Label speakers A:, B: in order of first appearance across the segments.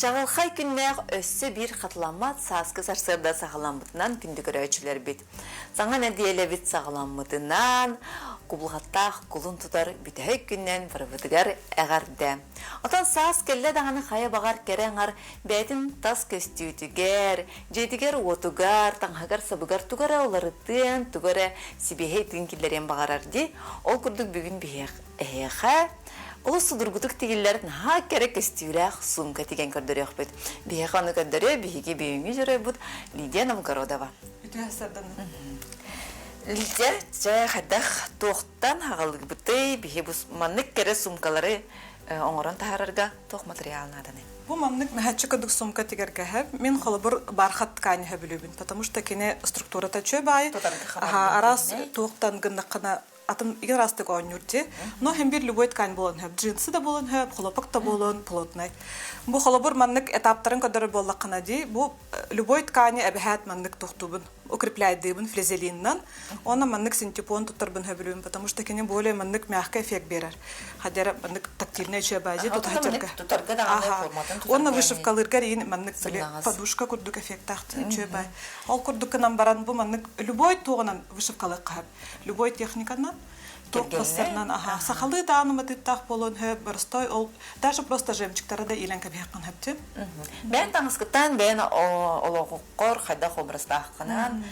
A: Жағылқай күннәғ өссі бір қатыламат саскы сарсырда сағаламытынан күнді көрәйчілер бет. Саңа нәдиелі бет сағаламытынан құбылғаттақ құлын тұтар бүтәй күннен варвытыгар әғарды. Отан саас келі дағаны қая бағар кәрәңар бәйтін тас көстүйтігер, жетігер отугар, таңғағар сабыгар тугара оларытын, тугара сибехей тыңкелерен бағарарды. Ол күрдік бүгін бейеқ әйеға. Ол судыргутук тигиллерин ха керек көстүләк сумка тиген көрдөрөк бит. Бие ханы көрдөрө, биеге бүйүңү жүрө бут Лидия Новгородова. Лидия жа хадах тоқтан хагылык бутый, бие бус маннык кере сумкалары оңорон тахарарга тох материалнаданы.
B: Бу маннык мәхәтче кадык сумка тигәргә һәп, мин холобыр бархат ткань һәбилүбин, потому что кине структурата чөбай. Арас тоқтан гыннакына атым игер растык онюрте, но һәм бир любой ткань булын һәп, джинсы да булын һәп, холопак та булын, плотный. Бу холобыр маннык этаптарын кадәр буллакына ди, бу любой ткань әбәһәт маннык тохтубын, укрепляет дыбын флизелиннан, она маннык синтепон тутарбын һәбилүбин, потому что кине более маннык мягкий эффект берер. Хәдәр маннык тактильный чөбай, тут хәтәргә. Оны вышивкаларга ин маннык подушка курдук эффект тахты чөбай. Ал курдукынан баран бу маннык любой тугынан вышивкалар кап, любой техниканан тоқластарынан сахалы да аныматы тақ болон һәп барстой ол даже просто жемчуктары да илен кабияккан һәпте.
A: Бән таңыскыттан бән олоғуққор хайда хобрастаққынан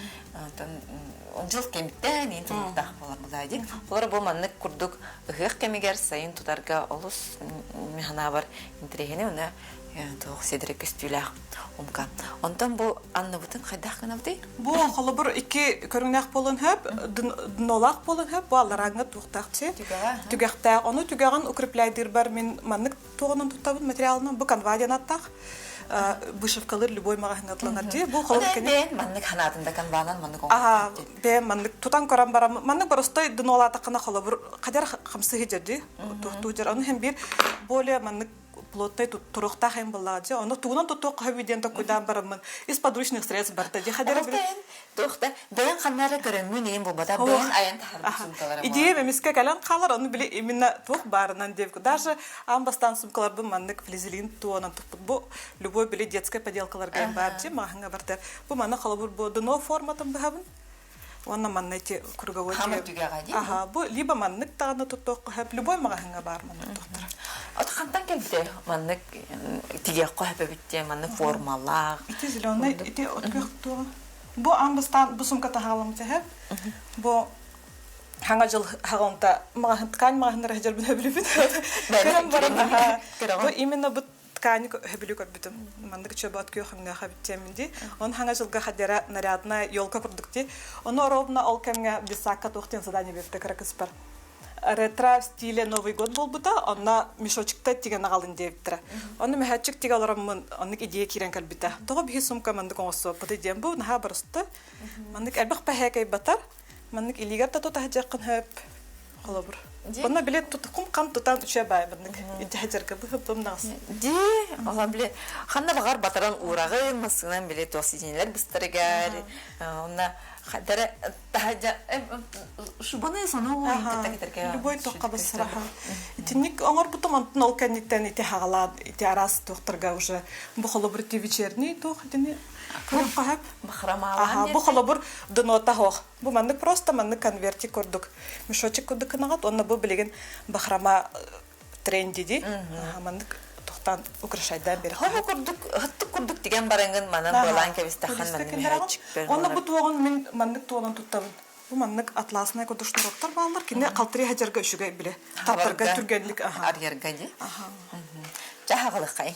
A: жыл кемттен ин тумтақ болар бұлайдик. Олар бұл маннык күрдік үхек кемегер сайын тұтарға олыс механа бар интерегені оны тоқ седірі көстүләқ умка. Онтан бұл анны бұтын қайдақ қанавды?
B: Бұл қолы бір екі көріңнәқ болын һәп, дынолақ болын һәп, бұл алараңы туқтақчы. Түгәқтәқ. Оны түгәғын укрепляйдыр бар мен маннык туғынан тұттабын материалынан бұл канваден аттақ. Вышивкалар любой мағахын атланар де. Бұл қолы кәне?
A: Бән маннык ханатында канванан маннык
B: оңғы. Бән маннык тұтан көран барам. Маннык барыстой дынолатақына қолы бір қадар қамсығы жерді. Тұқту жер. Оны һәм бір более маннык плоттай турухта хэм балладжа, оно тугунан тутук хабиден такудан барамын. Из подручных средств барта.
A: Тухта, бән ханнары көрөмүн ем бубада бән аян тахар сумкалары.
B: Идея мемиске калан қалар, оны біле именно тух барынан девку. Даже амбастан сумкалар бы маннык флизелин туанан тухпут. Бу любой біле детская поделкалар гайм барджи, маханга бартар. Бу манна қалабур бу дыно форматам бахабын. Онна маннайте круговой.
A: Хамыр түгәға дейм?
B: Ага, бу либо маннык тағаны тұттуқ, любой мағаханга бар маннык тұқтыра.
A: Отқантан келді, маннык тигеқ қойып бітте, маннык формалақ.
B: Ити зеленый, ити отқиқ туға. Бу амбастан, бу сумката хағаламты хэп. Бу хаңа жыл хағаламта ткань мағахандар хәжер бін хөбілі бін. Бу именно бу ткань хөбілі көрбітім. Мандық чөбі отқиқ хымға хабиттемінде. Он хаңа жылға хадера нарядна елка күрдікте. Оны ровно ол кәмге бисаққа тоқтен задание берді кракыспар. Ретро в стиле Новый год был бута, она мешочек-то тига нагалын дептра. Он мехачик тига лорамын, он идея кирен калбита. Того би сумка мандык оңсо, поты дембу наха барысты. Мандык әлбәк пәһәкәй батар. Мандык илигәртә тота хаҗакын һәп. Холобыр. Бана билет тут кум кам тутан төшә бай мандык. Инде хаҗарга бу хәптем нас.
A: Ди, ала биле. Ханна багар батаран урагы масыннан билет осиденләр бистерегәр. Онда хадара таһаҗа шубаны сону итәкәтәргә.
B: Любой тоққа басраха. Итник оңор бутыман нол кәниттән ите хагалад, ите арас тохтырга уже. Бу холобыр ти вечерний тох итне. Кырык
A: бахрамалан.
B: Бу холобыр дынота хох. Бу мандык просто мандык конверти көрдүк. Мешочек көрдүк нагат, онна бу билеген бахрама тренди ди. Мандык тохтан украшайдан бер.
A: Хобо көрдүк, хатты көрдүк деген барангын манан балан кебистахан манын мехачик бер.
B: Онна бу туган мен мандык туган туттабын. Бу мандык атласына көдөштүрөктөр балдар кине калтыры хаҗарга үшүгө биле. Таптарга түргенлик
A: арьерга ди. Жахагылык кай.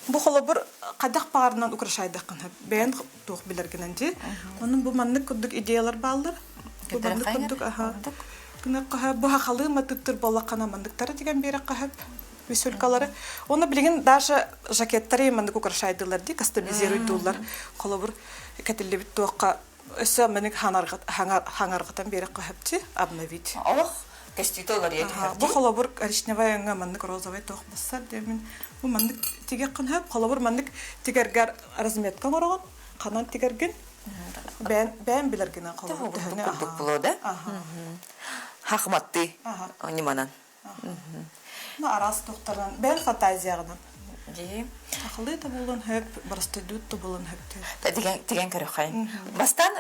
B: Бу холобыр кадак парынан украшайдакын бен тук билергенен ди. Онун бу мандык көрдүк идеялар балдар. Бу мандык көрдүк Кына каһа бу халы матыттыр балакана мандыктары дигән бере каһап весөлкалары. Оны билген даже жакеттары мандык украшайдылар ди, кастомизируйдылар. Холобыр кәтелле бит туакка өсө меник хаңаргытан бере каһапчы обновить.
A: Ох, каститолар яки.
B: Бу холобыр коричневая мандык розовый туак басар демин. Бу мандык тиге кынһап, холобыр мандык тигергәр разметка горган, канан тигерген. Бән билергенә холобыр дәһне.
A: Күрдүк булды. Хакматты. Ониманан.
B: Арас тоқтардан бән фантазиягынан.
A: Ди.
B: Ахылы да болон хеп, барыстыдут да болон хептер.
A: Деген көрөк хай. Бастан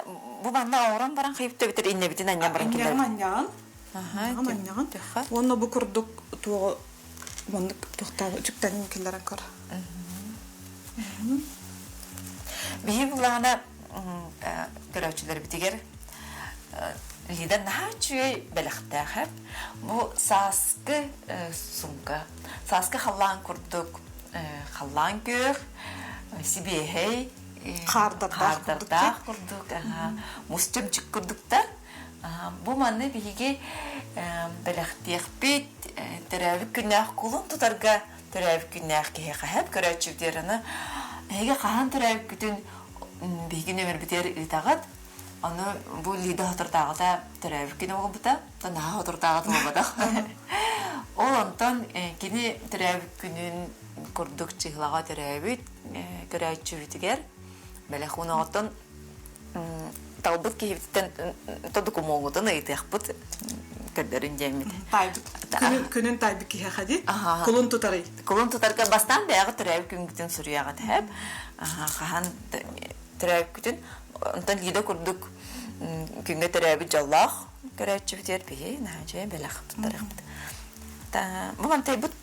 A: бу манна оран баран кайыпты битер инне битин аньян баран килер.
B: Аньян.
A: Ага.
B: Аньян. Онна бу курдук туга мандык тохтан үчүктен килерен көр.
A: Бии булана көрөчүлөр битигер лидан нахачуй белахтахап бу саскы сумка. Саскы халлан курдук халлан көр сибехей Хардардах курдук. Мустемчик курдуктар. Бу манны биге белахтих бит терәвик күнәх кулын тутарга терәвик күнәх ки хәп көрәчүдерне. Эге кахан терәвик күтен биге нөмер битер итагат. Аны бу лида хатырдагыда терәвик күнә бута, тана хатырдагыда булмада. Ол антан кини терәвик күнен курдук чыглага терәвик көрәчүдигер. Белахуна аттан талбыт киһиттен тодукумоңутун ыйтыхпыт көлдөрүн жемит.
B: Күнүн тайбы киһе хади. Кулун тутары.
A: Кулун тутарга бастан бягы төрөп күнгүтүн суряга теп. Хахан төрөп күтүн онтан лида курдук күнгө төрөп жаллах көрөчү битер бии наже белах тутарып. Бу мантай бут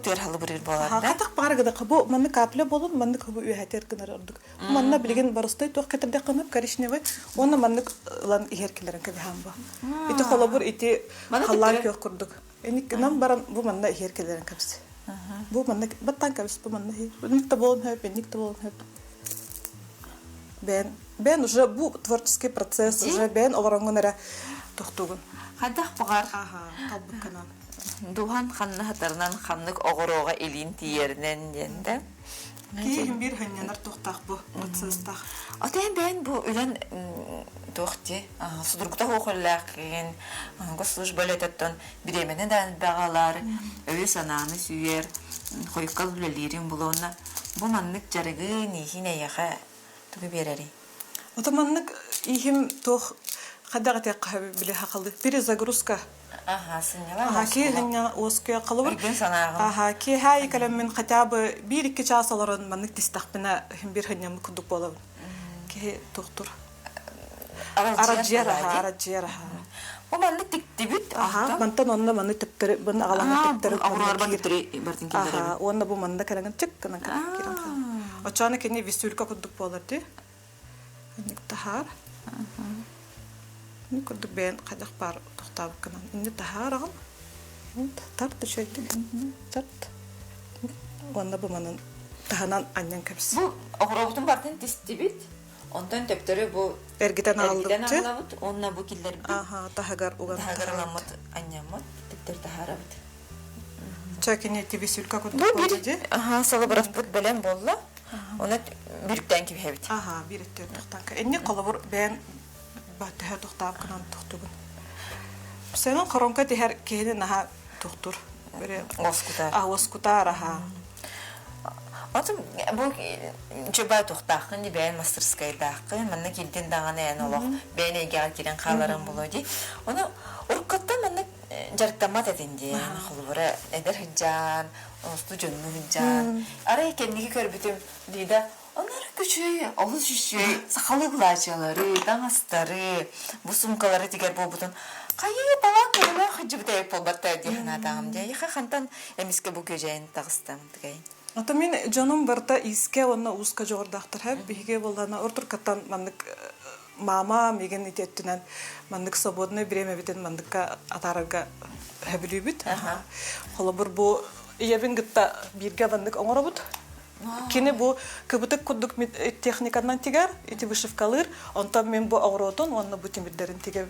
A: тер халы бирер болар да.
B: Хатак баргыда бу манны капле болун, манны кабы үйәтер генер ордук. Манна билген барыстай тох кетерде канып коричневый, оны манны лан ихеркелерен кеби хамба. Ити холобур ити халлар кök курдук. Эник нам баран бу манна ихеркелерен кепси. Бу манна баттан кепси бу манна хер. Никто болон хеп, никто болон хеп. Бен уже бу творческий процесс, уже бен олорongунара тохтугун.
A: Хадах багар.
B: Талбык канан.
A: Духан ханны хатарынан ханнык огорога элин тиернен денде.
B: Кийин бир ханнанар тохтак бу процесстах.
A: Атен бен бу үлен тохти. Судургута хохоллакын, госслужба лететтен биременен багалар, өй сананы сүйер, койкал үлелерин булона. Бу маннык жарыгы нихине яха тугу берери.
B: Отаманнык ихим тох хадагате кахабы биле хакылды. Бири загрузка.
A: Сынняла.
B: Ки ханна оская калыбыр.
A: Ирген санагы.
B: Ки хай калам мен хотя бы бир-2 часаларын маннык тистакпына хим бир ханна мукдук болабы. Ки доктор. Араджера.
A: Бу маннык тиктибит.
B: Мантан онна манны типтер, бун агалаңа типтер.
A: Агурар бартри бартин килдер.
B: Онна бу манда каланган чик кана киран. Очаны кени висүлка кудук боларды. Ник тахар. Никуда бен кадах пар тохтаб канан. Инде тахараган. Тарт шейти. Тарт. Онда бу манын таханан аннан кепси.
A: Бу агробутун бартын тистибит. Ондан тептере бу
B: эргитен алды.
A: Онна бу килдер бит.
B: Тахагар уган.
A: Тахагарамат аннамат тептер тахарабит.
B: Чакине тибисүлка кудук болду.
A: Салабрас бут белен болла. Оны бириктен кибебит.
B: Бириктен тохтанка. Энне колобур бен баттыһа тохтаап канан тохтугун. Сенин коронка тихер кеһини наһа тохтур. Бере оскутар.
A: Атым бу чөбай тохтакын бен мастерская дакын, менне килден даганы эн олох, бенеге кирен каларын болоди. Оны уркаттан менне жарыктамат этинди. Холбора эдер хиджан, студион мужан. Ара экенниги көрбүтүм дида. Onlar küçüğü, alış işi, sakalı kulaçaları, danastları, bu sumkaları diğer bu butun. Kayı bala kırma hıcı bideyip olbatta diyen adam diye. Yıka kantan emiske bu göceğin tağıstam diye.
B: Ata min canım barda iske onna uska jordaktır hep bihige bolana ortur katan mandık mama megen itettinen mandık sabodne bireme biten mandıkka atarga hebilübüt. Holabur bu yebin gitta birge mandık oңорабыт. Кини бу кыбытык кудук техникадан тигер, ити вышивкалыр, онтан мен бу агротон, онна бу тимирдерин тигер.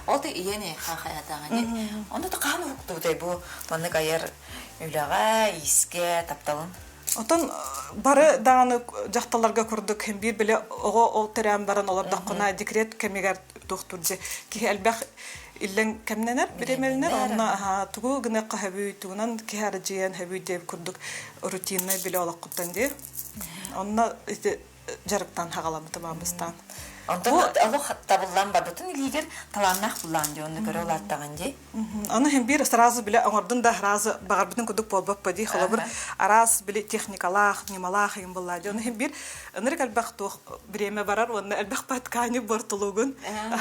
A: Олды ияне хаятаганы. Онда да каны хукту дай бу маннык аяр үлага, иске тапталын.
B: Отон бары даганы жакталарга курдук, hem бир биле ого ол терем баран олар дакына декрет кемигер доктурже. Ки албах Иллен кемненер, биремелнер, онна тугу гына кахабүй, тугунан кихар жиен хабүй деп курдук рутинный биле олақ құттан де. Онна жарықтан хағаламы тамамыстан.
A: Онтон алох табыллан бар бутун илигер таланнах булан жонны көрө латтаган же.
B: Аны hem bir сразу биле аңордун да сразу багарбытын кудук болбап поди холобур арас биле техникалах, немалах им булла. Аны hem bir ыныр калбак тох бреме барар, аны албак паткани бортулугун.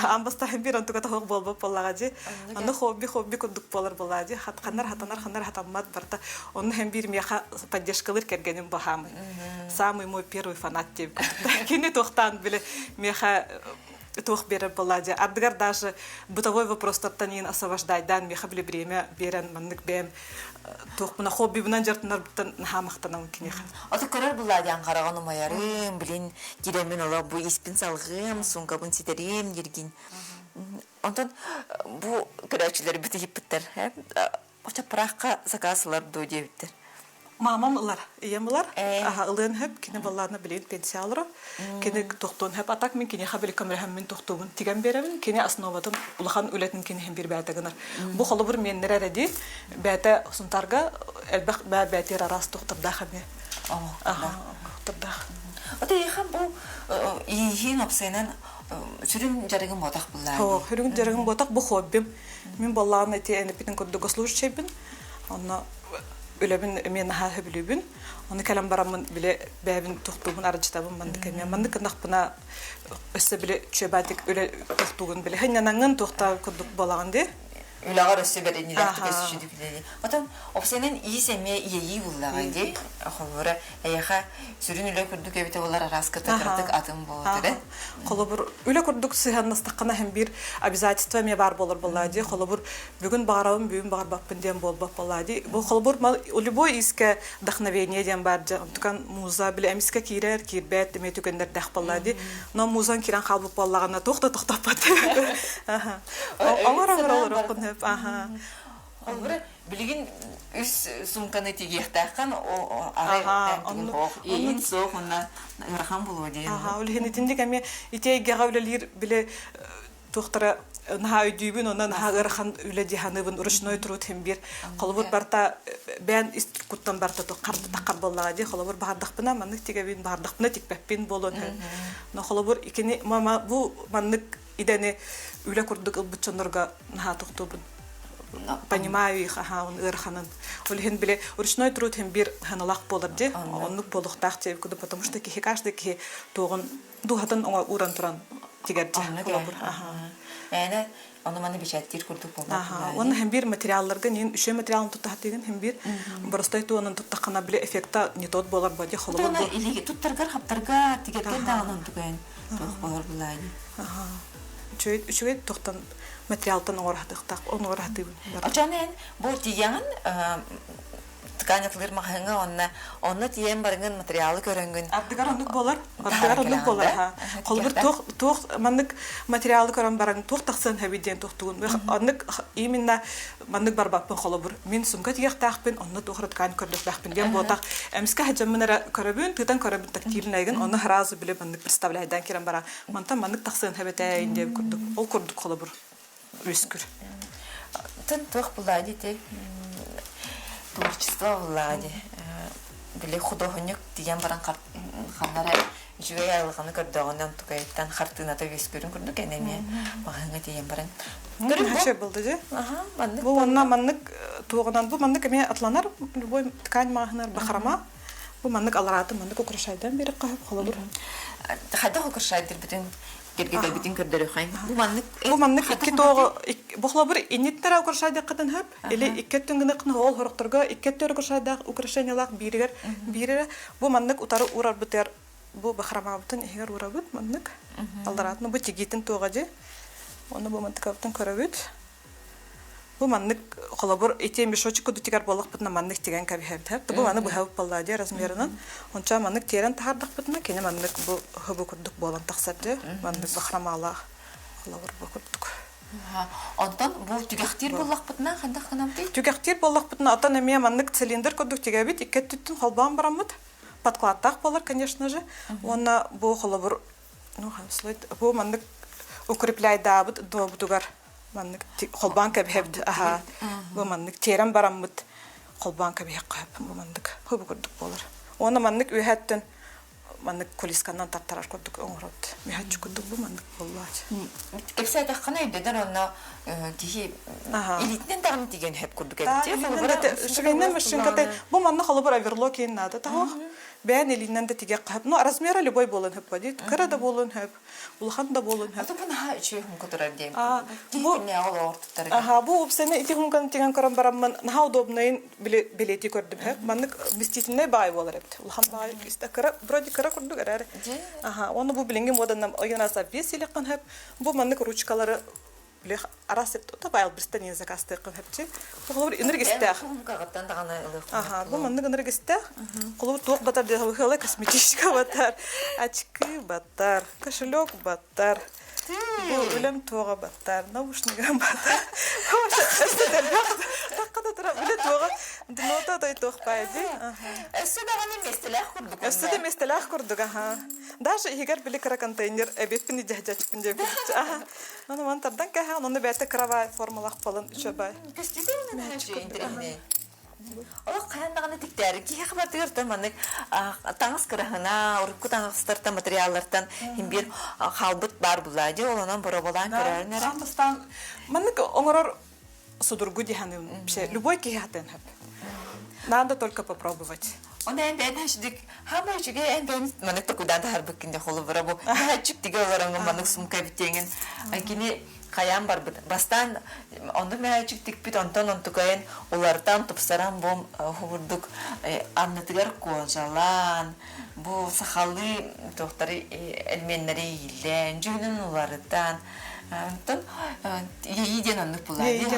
B: Амбаста hem bir антуга тох болбап боллага же. Аны хобби кудук болар булла же. Хатканар хатаммат барта. Аны hem bir меха поддержкалар кергеним бахамы. Самый мой первый фанат деп. Кини тохтан биле меха тох берер боллади. Ардыгар даже бытовой вопрос таттанин освобождайдан меха биле бреме берен маннык бем тох буна хобби бунан жартынар буттан хамактанам кинеха.
A: Аты көрөр буллади аңгараган умаярым, билин киремен ола бу испин салгым, сунгабын ситерим диргин. Онтон бу көрөчүлөр бүтүп биттер, Оча прахка заказлар до дебиттер.
B: Мамам ылар, ием ылар. Ылын хөп, кини балларына билен пенсия алыры. Кини тоқтуын хөп атак мен кини хабили камерахам мен тоқтуын тиген беремін. Кини основадан улахан үлетін кини хем бір бәтігінар. Бұ қолы бір мен нәр әрәді бәті сұнтарға әлбәқ бәтер арас тоқтырдақ әме. Тоқтырдақ.
A: Ота ехам бұл иехин опсайнан сүрін жарығын ботақ бұллар.
B: Сүрін жарығын ботақ бұл хоббим. Мен балларына әте әніпетін көрдігі служчайбін. Онна Өлебин мен ха хөбүлүбүн. Оны калам барамын биле бәбин токтугун арыжтабын мандык эме. Мандык нахпына өссө биле чөбатик өле токтугун биле. Ханнанын токта курдук болаганды.
A: Үләгәр өссө берени дәфтер сүшүдүк биле. Отан опсенен ийсеме ийи буллаганды. Ахыбыра аяха сүрүн үле курдук эбите болар араска тактырдык атым болду.
B: Холобур үле курдук сыганнастакына hem bir обязательство ме бар болор боллади. Холобур бүгүн багарабын, бүгүн багарбаппын дем болбап боллади. Бу холобур любой иске вдохновение дем бар. Тукан муза биле эмиске кирер, кирбет деме түгендер дах боллади. Но музан кирен калбып боллагана токтап бат. Аңара
A: Олбура билигин үс сумканы тигехтакан о ара эйин соохуна рахан болу дейин.
B: Улхин итиндик эми итейге гавлелир биле тохтара наха үйдүйбүн онан наха рахан үле диханыбын урушной труд hem bir колбур барта бен истикуттан барта то карты такар боллага ди колбур бардакпына маннык тигебин бардакпына тикпеппин болон. Но колбур икени мама бу маннык идени үле курдук ылбытчонорга наха тохтобун. Понимаю их, он ирханан. Улхин биле ручной труд hem bir ханалак болар ди. Оннук болуктак деп куду, потому что ки каждый ки тогон духатын оңа уран туран тигерди.
A: Яна аны маны бичаттир курдук болар.
B: Оны hem bir материалларга нен үшө материалын туттак деген hem bir боростой туанын туттакана биле эффекта не тот болар боди холобур.
A: Аны илиги туттаргар хаптарга тигерген дагынын туган тох болар булай.
B: Үчөй токтан материалтан оратыктак, он оратыбын.
A: Ачанен бу тигән тканятлар маханга онны тиен барган материалы көрөнгөн.
B: Ардыгар онук болар. Колбур тох маннык материалы көрөн барган тох таксын хабиден тохтугун. Онук именно маннык барбаппын колбур. Мен сумка тигәктакпын, онны тохры ткан көрдөкпын. Ген ботак эмскә хаҗамнара көрөбүн, тытан көрөбүн тактилнайгын, онны разы биле маннык представляйдан кирен бара. Манта маннык таксын хабете инде көрдүк. Ол көрдүк колбур. Өскүр.
A: Тын тох булады те. Творчество булады. Биле художник дигән баран ханнара жүгәй алганы көрдөгөннән тукайттан хартыната өскүрүн көрдүк энеме. Баганга дигән баран.
B: Көрүнчө булды же.
A: Маннык.
B: Бу онна маннык тугынан бу маннык эме атланар, любой ткань махнар бахрама. Бу маннык алараты маннык украшайдан бери калып калыр.
A: Хада украшайдыр бүтүн Кергеде битин көрдөрү хайм.
B: Бу маннык икки тоого бухлабыр инниттер украшайдык кытын хөп. Или икки түнгүнө кына ол хорокторго икки төр украшайдык украшениялар биригер бу маннык утары урар битер. Бу бахрамабытын эгер урабыт маннык алдаратны бу тигитин тоога же. Оны бу мантыкаптан көрөбүт. Бу маннык колобур этем бишочку дутигар болук бутна маннык тиген кабихеп. Бу маны бу хап баллади размеринен. Онча маннык терен тахардык бутна кене маннык бу хабы курдук болан таксады. Маннык бахрамала колобур бу курдук.
A: Онтон бу тигехтир болук бутна кандай ханамды?
B: Тигехтир болук бутна ата неме маннык цилиндр курдук тигебит икки түттүн холбан барамыт. Подкладтак болар, конечно же. Онна бу колобур бу маннык укрепляй дабыт до бутугар. Маннык холбан кабхебд бу маннык терен бараммыт холбан кабхеп бу маннык хөбү көрдүк болор. Оны маннык үйһәттен маннык колисканнан тартарар курдук оңорот. Мехачу курдук бу маннык боллач.
A: Кепсе тахкана өйдөдөн онно кихи элитнен дагы деген хеп курдук этти.
B: Швейнен машинката бу манны холобор оверлок ен надо. Таа бән элиннен де тиге кап. Ну размера любой болон хеп бодит. Кара да болон хеп. Улхан да болон хеп.
A: Ата бuna чөйхүн көтөрөр дем.
B: Бу
A: не ол ортуттар.
B: бу сене ити хумкан тиган карам барамман наха удобнайын билети көрдүм хеп. Маннык миститинне бай болар эпти. Улхан бай истакара вроде кара курдук арар. Оны бу билинген моданнан ойнаса веселиккан хеп. Бу маннык ручкалары Блех арасет то байл бирстен закасты кылыпчы. Колор энергистер.
A: Кагаттан дагана ылык.
B: Бу мандык энергистер. Колор тук батар де хылы косметический батар. Очки батар, кошелек батар. Бу үлем туга батар, наушниктер батар. Таккада тора биле туга. Нота дай туг байди.
A: Эсседаганы местелах курдук.
B: Эсседе местелах курдук. Даже егер биле кара контейнер эбетпини жахжачпын деп. Аны мантардан каха, аны бәте крава формалах falan үчөбай.
A: Кестиден интернет. Ол каяндаганы тиктер. Ки хабар манык таңыз кырахына, урукку таңызтарта материаллардан химбир халбыт бар булады. Ол анан бороболан көрөрнөр.
B: Самстан манык оңорор судургу диханы вообще любой кихатен хап. Надо только попробовать.
A: Он энден хашдик хамашыга энден манык токудан харбыккинде холу барабу. Хачык тиге оларга манык сумка битеген. Акини каян бар бастан онда мячик тикпит онтон онтукайын олардан тупсаран бом хурдук аннатыгар кожалан бу сахалы тоқтары элменнери илен жүнүн олардан тон ийден оннук булады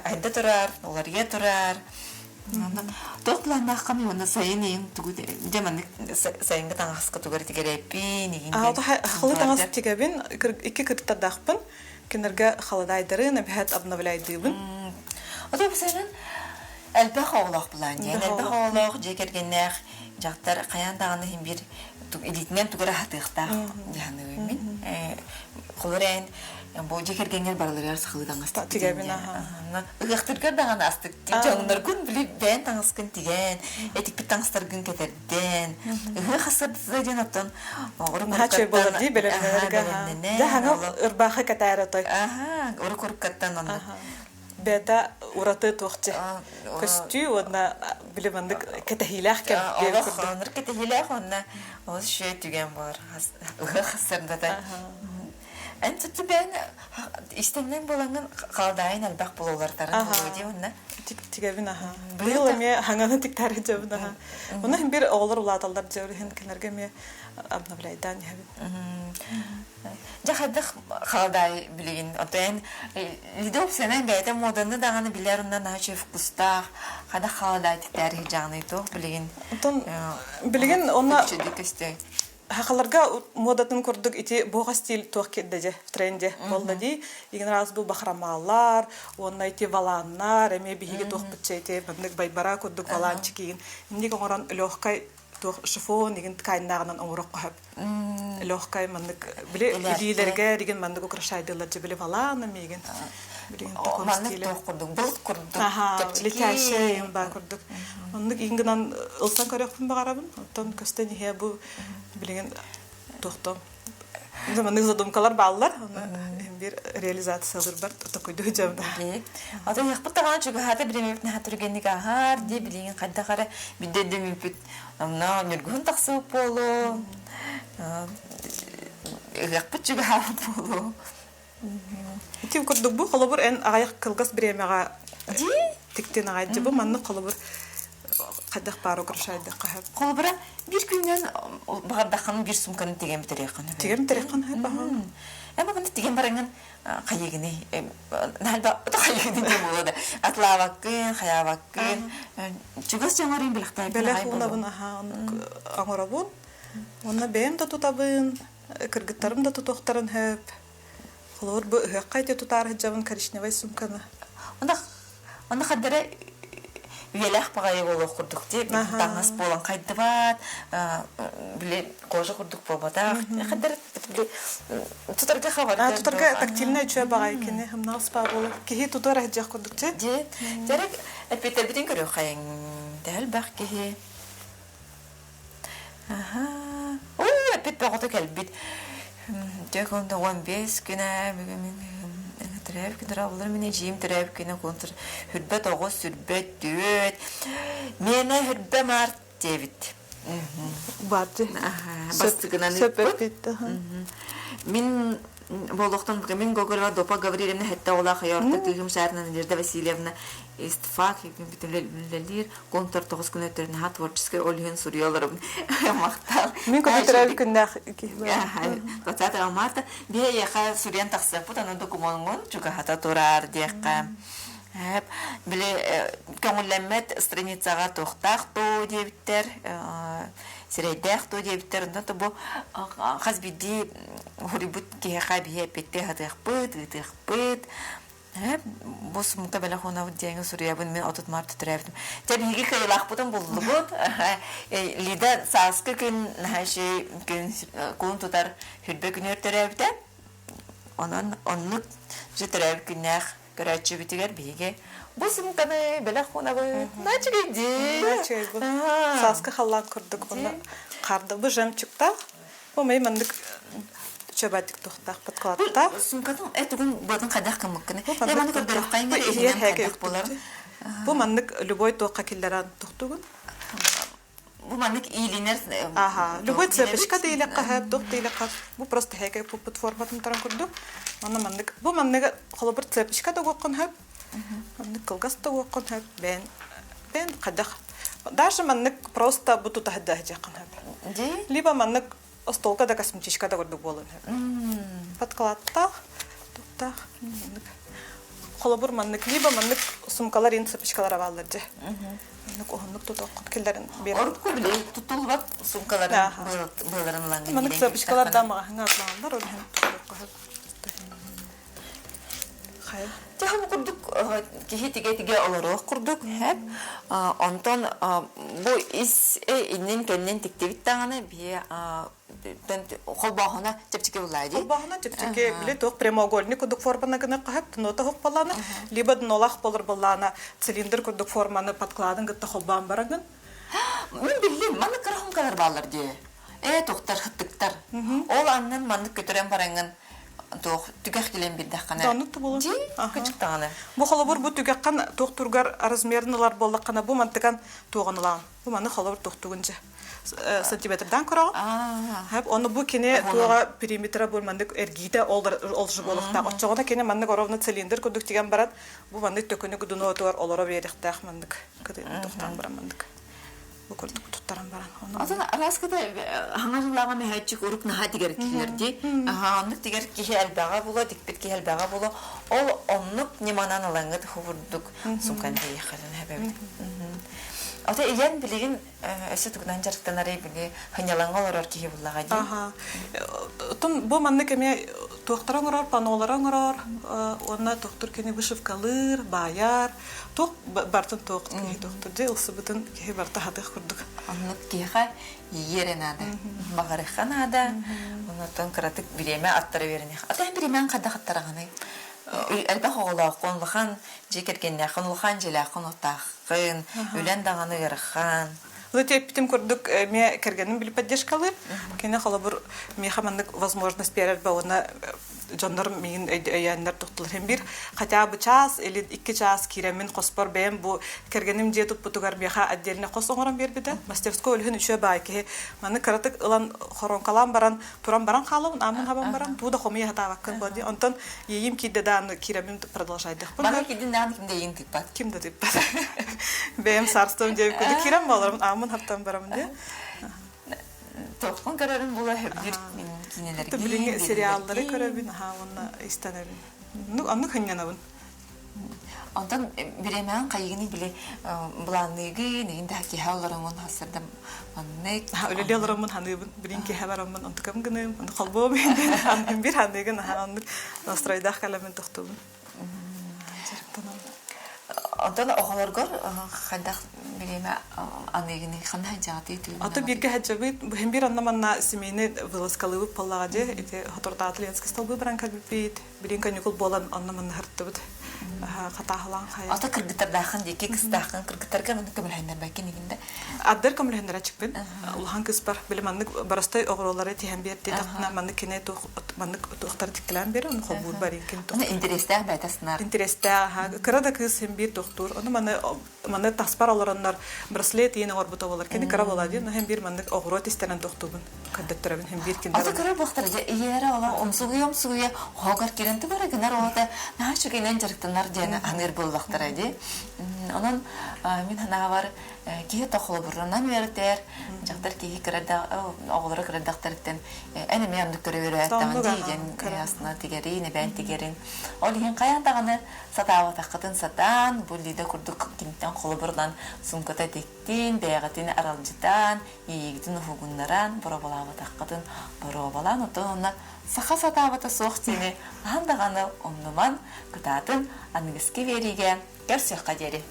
A: хайда турар оларга турар топланнах ками онда сайын тугуде деманык сайынга таңаска тугар тигерепи нигин
B: халы таңас тигебин iki кырттардахпын кинерге халадайдырын бәһәт обновляйдыбын.
A: Ото бисенен әлбәх оглах булан. Яны әлбәх оглах жекергеннәх жактар каяндаганы хим бир элитнен тугара хатыкта. Яны мин холорен бу жекергенгер барлар сахылдан аста
B: тигебин
A: ыгыктырга даган астык жоннор күн билип бен таңыскын тиген этик бит таңыстар күн кетерден ыгы хасыр зайденаттан огурун
B: хачы болар ди белерге да хана ырбахы катары той
A: ор коркаттан аны
B: бета ураты тохче костю одна билемандык кетехилах кем
A: огурун кетехилах онна оз шөй түген бар ыгы хасырда да Энто тебе истемнен боланган калдайын албак бололартарын болуди онна.
B: Тигебин Быйыл эме хаңаны тиктары жабына. Уна бир оглар улаталдар жабырын кинерге ме обновляйдан ябин.
A: Жахадык калдай билген отен лидоп сенен бәйте моданы даганы билерундан ачы вкуста када калдай тиктары жагны тох билген.
B: Отон билген онна Хакаларга модатын курдук ити бога стиль туак кедде в тренде болдади. Иген раз бул бахрамалар, онна ити валаннар, эме биһиге туак битчейте, бандык байбара курдук валанчы кийин. Инди коңорон лёгкай туак шифон иген ткайнагынан оңорок кап. Лёгкай мандык биле илилерге диген мандык украшайдылар же биле валана меген. Билген такой стиль.
A: Мандык курдук, болт курдук.
B: Летящий им ба курдук. Мандык ингенан ылсан көрөкпүн багарабын. Оттон көстөн хе бу билген тохто. Заманның задумкалар баллар, бир реализациялар бар, токойду жамда.
A: Ата яхпыттаган чуга хата биремеп на тургенник ахар ди билген кайда кара бидде мипит. Амна нергун таксы боло. Яхпыт чуга хап боло.
B: Тим курдук бу холобур эн аяк кылгас биремега. Ди тиктен агайды бу манны холобур кайдак бару кыршайды кахап.
A: Холобура бир күннен багардакын бир сумканы теген битерекан.
B: Теген битерекан хап.
A: Эме күнде теген баранган кайыгыны налба кайыгыны деп болду. Атлавакын, хаявакын, чугас жамарын билактай
B: белек унабын аңорабын. Онна бем да тутабын, кыргыттарым да тутоктарын хап. Холор бу кайты тутар жабын коричневый сумканы.
A: Онда кадары Велах пагай болуп курдук деп, таңас болан кайды бат, биле кожа курдук болбата. Кадыр тутарга хабар.
B: Тутарга тактильный чөй багай кене, хамна спа болуп. Кихи тутар хаҗак курдук те.
A: Же, жарак эпетер битен көрө кайын. Дәл бак кихи. Aha. Bit багыты кәлбит. Тек онда 15 күнә трәп кидер булыр менә җим трәп күнә контр. Хүрбәт агыз сүрбәт төт. Менә хүрбә март дебит.
B: Барды.
A: Бастыгынан
B: Сөпөт.
A: Мин Болохтан мен Гоголева допа Гаврилевна хәтта ола хаярта тыгым шәрнән Надежда Васильевна истфак битүлләр контр 9 көн өтерне творческий Ольгин Сурьяларов мактал.
B: Мин көтөрәп күндә ки.
A: 20 марта бия яха Сурьян такса путаны документын чуга хата турар дияққа. Хәп биле көңелләмәт страницага тохтак то диптер средах то диптер да то бу хазбиди хурибут ки хабия петте хатыхпыт гытыхпыт хәп бу сумка белә хона дигән Сурья бун мен атыт март трәфтем тәбиги кыйлах бутын булды бу лида саскы көн хәши көн кун тутар хүрбе көнер трәфтә анан онлык җитрәп көннәх Короче, битигер биге. Бу сумканы белә хона бу. Начиди.
B: Саска халлан курдук буны. Карды бу жемчукта. Бу мей мындык чөбәтик тохтак паткалатта.
A: Сумкатын этүгүн бадын кадак кымыккыны. Я маны көрдөрөк кайын кадак болар.
B: Бу мындык любой тоққа киллеран тохтугун.
A: Бу мандык илинер.
B: Ага, любой цепочка дейлек кахап, тох дейлек кахап. Бу просто хэкэ бу платформатын таран курдук. Ана мандык. Бу мандык холобыр цепочка да гоккон хап. Мандык кылгас да гоккон хап. Бен кадах. Даже мандык просто бу тутахда хажаккан хап.
A: Ди?
B: Либо мандык остолка да косметичка да курдук болон хап. Подкладта, туттах. Холобыр мандык, либо мандык сумкалар ин цепочкалар авалдар же. Мандык охондук туток келдерин бер.
A: Орутку биле тутулгап сумкаларын буларын лангы.
B: Мандык цепочкалар да мага хаңатландар, ол һәм туток кахап. Хай.
A: Тәһәм курдук кихи-тиге олорох курдук һәп онтон бу ис иннен көннен тиктебит таганы бие холбахына чепчеке булайды.
B: Холбахына чепчеке биле ток прямоугольник курдук форманы гына кахап, нота хок баланы, либо нолах болар баланы цилиндр курдук форманы подкладын гытта холбан барагын.
A: Мен билем, маны карахым калар балар ди. Токтар хыттыктар. Ол аннан маны көтөрәм баранган. Тох түгәк килен биддәккана.
B: Танып булыр.
A: Ди, күчтәгәне.
B: Бу холобыр бу түгәккан токтургар размернылар боллаккана бу мантыган туганылан. Бу маны холобыр токтугынча сантиметрдан кора. Хәп оны бу кине туга периметра булмандык эргидә олжы болыкта. Оччогына кине мандык ровно цилиндр кудук дигән барат. Бу мандык төкөнү кудуны отор олора бериктәх мандык. Кыдын токтан бара мандык. Бу курдук туттарам баран.
A: Азан раскада хаңарлаган мәһәчик урук наһа дигәр килерди. Аннык дигәр кихәл бага була, дикпет кихәл бага була. Ол оннук неманан алангы хурдук сумкан яхалын хәбәбит. Ата иян билеген өсө тугдан жарыктан арай биле ханялаңга олар кихи буллага ди.
B: Тон бу манны кеме токтарың орор, паноларың орор, онна токтор кене вышивкалыр, баяр, ток бартын токтор ди, ылсы бутын кихи барта хатык курдук.
A: Аннык киха еренада, багарыханада, онотон кратык биреме аттары берене. Ата биремен кадда хаттараганы. Әлбәт оғылау қонлыған, жекергенне қонлыған желі қонлықтақын, өлен дағаны ғырыққан.
B: Вот я питем курдук мне кергеним били поддержкалы, кене холобур мне хамандык возможность перед бауна жандар мин яндар тухтулар бир хотя бы час или 2 час киремин коспор бем бу кергеним жетип бутугар беха отдельно косоңорон бербиде мастерской өлүн үчө байки маны каратык ылан хоронкалан баран туран баран халым амын хабан баран туда хомия хата ваккан боди онтон ийим кидедан киремин продолжайды
A: бана киден кимде ин типат
B: кимде типат бем сарстом деп күдү кирем баларым амын хаптан барам де
A: тоқпан карарын була хәбир кинелерге.
B: Билинге сериаллары көрөбүн, онна истанабын. Анны ханянабын.
A: Онтан биремен кайгыны биле буланыгы нигинде хаки халларымын хасырдам манны.
B: Өлелелерымын ханыбын, билинге хабарамын, онтукам гыным, онты колбом менде, анны бир ханыгын, анны настройдах каламын токтубун.
A: Онтан оғаларгар хадах билеме анегини ханна жагаты түү.
B: Ата бирге хаджабы hem bir anlamanna semeni вылазкалыбы паллагаде эти хаторда атленский столбы бранка бит билин каникул болан анламанна хартыбыт. Хатахлан хая.
A: Ата кыргыттардахан деки кыстахан кыргыттарга мында көмөлһәндер бәкин игендә.
B: Аддар камлыһындыра чыкпын. Улхан кыз бар билеманны барастай огролары тиһәм бер дитакна манны кине то манны тохтар тиклән бер аны хобур бар икән то.
A: Аны интерестә байтаснар.
B: Интереста ха кырада кыз hem bir доктор. Аны манны таспар алараннар браслет йене орбута булар. Кине кара булади, но hem bir манны огро тестәнән доктурбын. Каддаттырабын hem bir киндә.
A: Ата кара бахтырга иярә ала омсугы хогар киренте бар генер ата. Нәчү генен жарыктанар дияне аңыр булбактар иде. Онан мин хана бар кие тохлы бурнан бердер. Жактар кие кирәдә оглары кирәдәктәрдән. Әне мен аны көрәбер әттән диген ясна тигәрин бән тигәрин. Ол һин каяндагыны сатава тақатын сатан, бу лиде курдук кинтән холы бурдан сумката тектин, бәягатын аралҗыдан, егидин хугуннаран, борабалава тақатын, борабалан отона саха сатавата соқтине, андаганы омнуман кытатын ангыски бериге, керсек кадери.